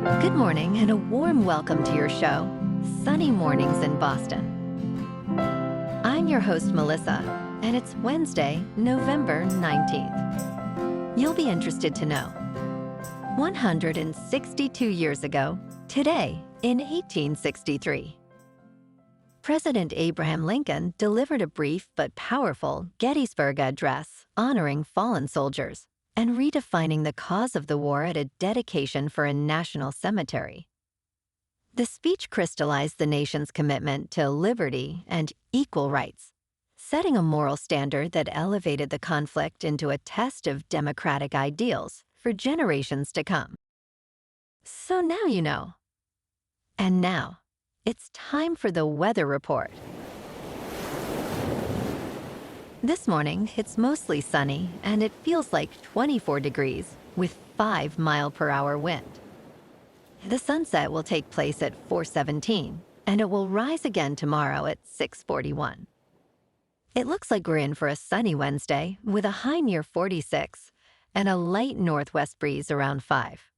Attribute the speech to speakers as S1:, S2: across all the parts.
S1: Good morning and a warm welcome to your show, Sunny Mornings in Boston. I'm your host, Melissa, and it's Wednesday, November 19th. You'll be interested to know. 162 years ago, today in 1863, President Abraham Lincoln delivered a brief but powerful Gettysburg Address honoring fallen soldiers and redefining the cause of the war at a dedication for a national cemetery. The speech crystallized the nation's commitment to liberty and equal rights, setting a moral standard that elevated the conflict into a test of democratic ideals for generations to come. So now you know. And now, it's time for the weather report. This morning, it's mostly sunny, and it feels like 24 degrees with 5-mile-per-hour wind. The sunset will take place at 4:17, and it will rise again tomorrow at 6:41. It looks like we're in for a sunny Wednesday with a high near 46 and a light northwest breeze around 5.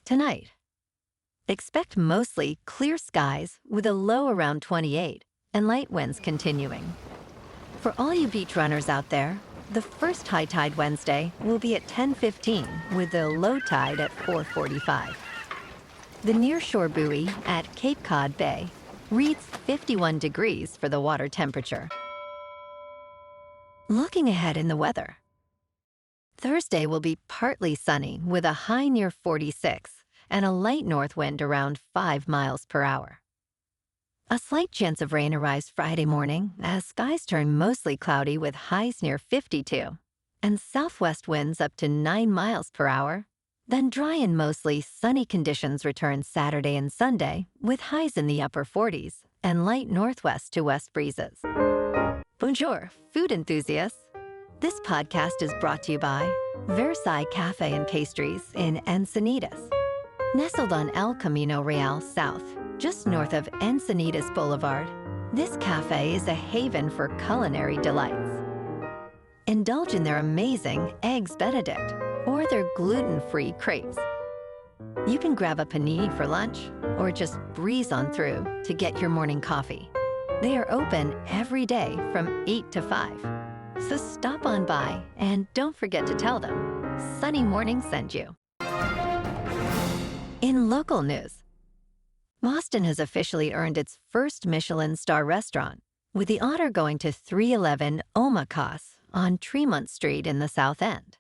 S1: Tonight, expect mostly clear skies with a low around 28 and light winds continuing. For all you beach runners out there, the first high tide Wednesday will be at 10:15 with the low tide at 4:45. The nearshore buoy at Cape Cod Bay reads 51 degrees for the water temperature. Looking ahead in the weather. Thursday will be partly sunny with a high near 46 and a light north wind around 5 miles per hour. A slight chance of rain arrives Friday morning as skies turn mostly cloudy with highs near 52 and southwest winds up to 9 miles per hour. Then dry and mostly sunny conditions return Saturday and Sunday with highs in the upper 40s and light northwest to west breezes. Bonjour, food enthusiasts. This podcast is brought to you by Versailles Cafe and Pastries in Encinitas. Nestled on El Camino Real South, just north of Encinitas Boulevard, this cafe is a haven for culinary delights. Indulge in their amazing Eggs Benedict or their gluten-free crepes. You can grab a panini for lunch or just breeze on through to get your morning coffee. They are open every day from 8 to 5. So stop on by and don't forget to tell them Sunny Morning sent you. In local news, Boston has officially earned its first Michelin star restaurant, with the honor going to 311 Omakase on Tremont Street in the South End.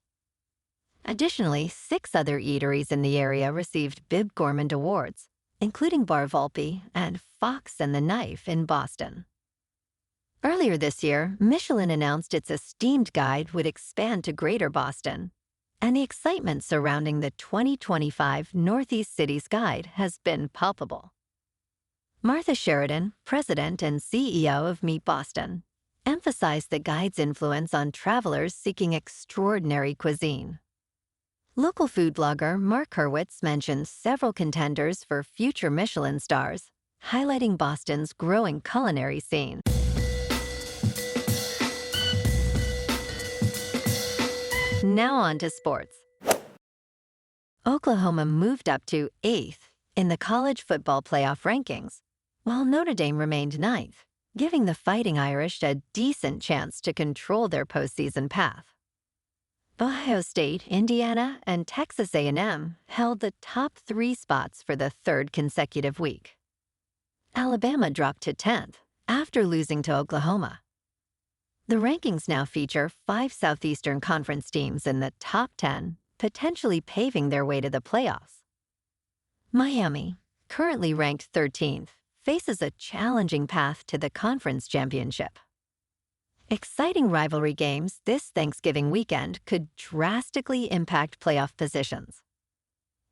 S1: Additionally, 6 other eateries in the area received Bib Gourmand awards, including Bar Volpe and Fox and the Knife in Boston. Earlier this year, Michelin announced its esteemed guide would expand to Greater Boston, and the excitement surrounding the 2025 Northeast Cities Guide has been palpable. Martha Sheridan, president and CEO of Meet Boston, emphasized the guide's influence on travelers seeking extraordinary cuisine. Local food blogger Mark Hurwitz mentioned several contenders for future Michelin stars, highlighting Boston's growing culinary scene. Now on to sports. Oklahoma moved up to 8th in the college football playoff rankings, while Notre Dame remained 9th, giving the Fighting Irish a decent chance to control their postseason path. Ohio State, Indiana, and Texas A&M held the top 3 spots for the 3rd consecutive week. Alabama dropped to 10th after losing to Oklahoma. The rankings now feature 5 Southeastern Conference teams in the top 10, potentially paving their way to the playoffs. Miami, currently ranked 13th, faces a challenging path to the conference championship. Exciting rivalry games this Thanksgiving weekend could drastically impact playoff positions.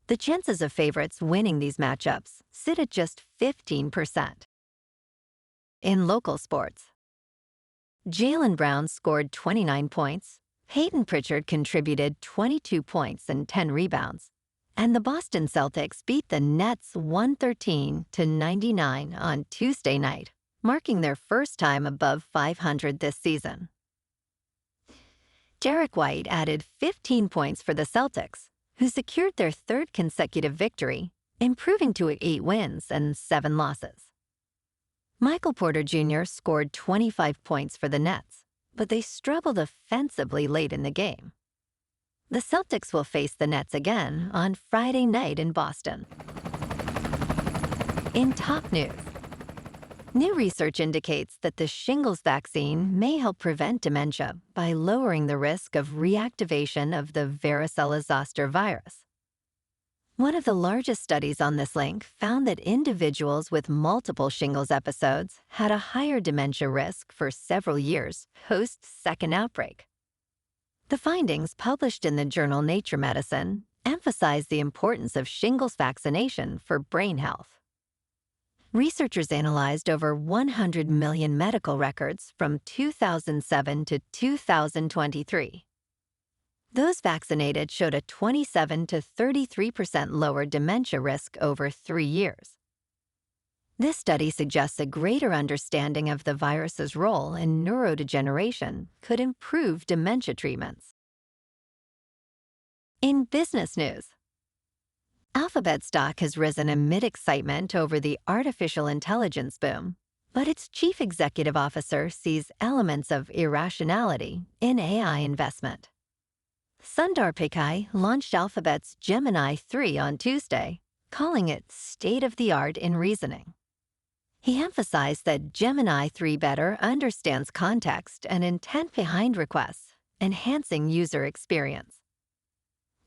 S1: The chances of favorites winning these matchups sit at just 15%. In local sports, Jaylen Brown scored 29 points, Payton Pritchard contributed 22 points and 10 rebounds, and the Boston Celtics beat the Nets 113-99 on Tuesday night, marking their first time above 500 this season. Derek White added 15 points for the Celtics, who secured their 3rd consecutive victory improving to 8 wins and 7 losses. Michael Porter Jr. scored 25 points for the Nets, but they struggled offensively late in the game. The Celtics will face the Nets again on Friday night in Boston. In top news, new research indicates that the Shingles vaccine may help prevent dementia by lowering the risk of reactivation of the varicella-zoster virus. One of the largest studies on this link found that individuals with multiple shingles episodes had a higher dementia risk for several years post-second outbreak. The findings, published in the journal Nature Medicine, emphasize the importance of shingles vaccination for brain health. Researchers analyzed over 100 million medical records from 2007 to 2023. Those vaccinated showed a 27 to 33% lower dementia risk over 3 years. This study suggests a greater understanding of the virus's role in neurodegeneration could improve dementia treatments. In business news, Alphabet stock has risen amid excitement over the artificial intelligence boom, but its chief executive officer sees elements of irrationality in AI investment. Sundar Pichai launched Alphabet's Gemini 3 on Tuesday, calling it state-of-the-art in reasoning. He emphasized that Gemini 3 better understands context and intent behind requests, enhancing user experience.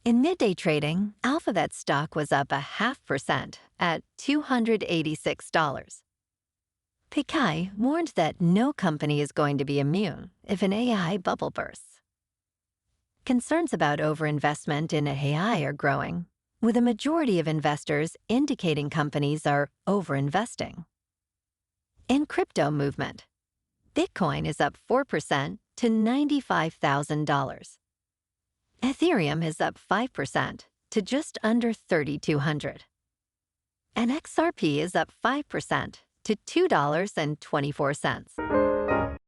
S1: In midday trading, Alphabet stock was up 0.5% at $286. Pichai warned that no company is going to be immune if an AI bubble bursts. Concerns about overinvestment in AI are growing, with a majority of investors indicating companies are overinvesting. In crypto movement, Bitcoin is up 4% to $95,000. Ethereum is up 5% to just under $3,200. And XRP is up 5% to $2.24.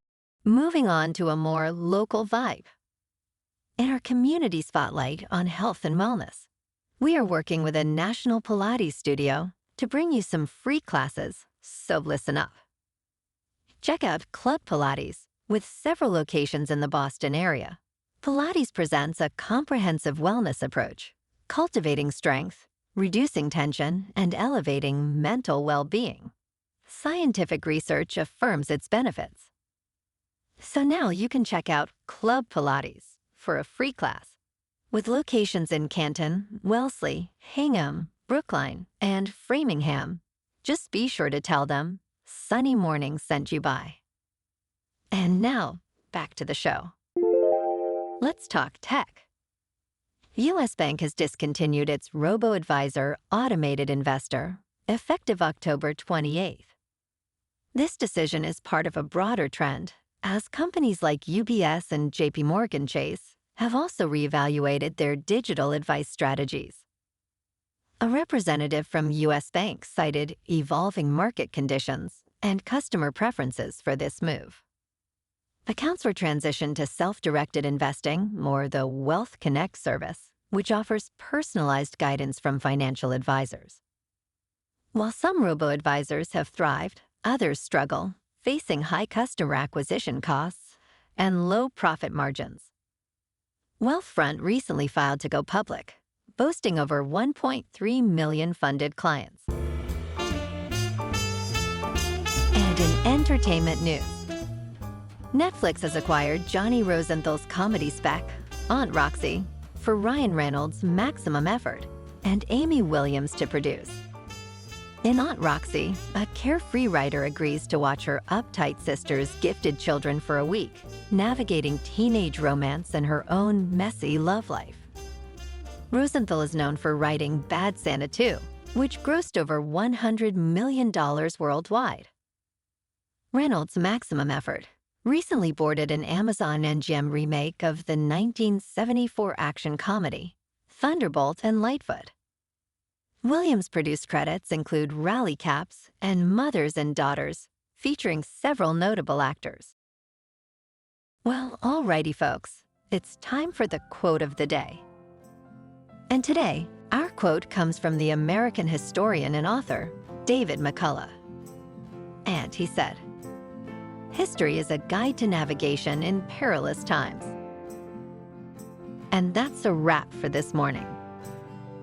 S1: Moving on to a more local vibe. In our community spotlight on health and wellness, we are working with a national Pilates studio to bring you some free classes, so listen up. Check out Club Pilates, with several locations in the Boston area. Pilates presents a comprehensive wellness approach, cultivating strength, reducing tension, and elevating mental well-being. Scientific research affirms its benefits. So now you can check out Club Pilates for a free class. With locations in Canton, Wellesley, Hingham, Brookline, and Framingham, just be sure to tell them Sunny Morning sent you by. And now, back to the show. Let's talk tech. U.S. Bank has discontinued its robo-advisor automated investor, effective October 28th. This decision is part of a broader trend, as companies like UBS and JP Morgan Chase have also reevaluated their digital advice strategies. A representative from U.S. Bank cited evolving market conditions and customer preferences for this move. Accounts were transitioned to self-directed investing, or the Wealth Connect service, which offers personalized guidance from financial advisors. While some robo-advisors have thrived, others struggle, facing high customer acquisition costs and low profit margins. Wealthfront recently filed to go public, boasting over 1.3 million funded clients. And in entertainment news, Netflix has acquired Johnny Rosenthal's comedy spec, Aunt Roxie, for Ryan Reynolds Maximum Effort and Amy Williams to produce. In Aunt Roxie, a carefree writer agrees to watch her uptight sister's gifted children for a week, navigating teenage romance and her own messy love life. Rosenthal is known for writing Bad Santa 2, which grossed over $100 million worldwide. Reynolds' Maximum Effort recently boarded an Amazon MGM remake of the 1974 action comedy, Thunderbolt and Lightfoot. Williams' produced credits include Rally Caps and Mothers and Daughters, featuring several notable actors. Well, alrighty folks, it's time for the quote of the day. And today, Our quote comes from the American historian and author, David McCullough. And he said, "History is a guide to navigation in perilous times." And that's a wrap for this morning.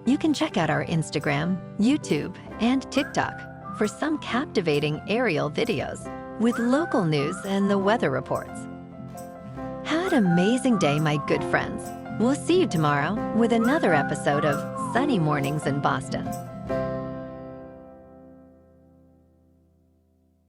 S1: You can check out our Instagram, YouTube, and TikTok for some captivating aerial videos with local news and the weather reports. Have an amazing day, my good friends. We'll see you tomorrow with another episode of Sunny Mornings in Boston.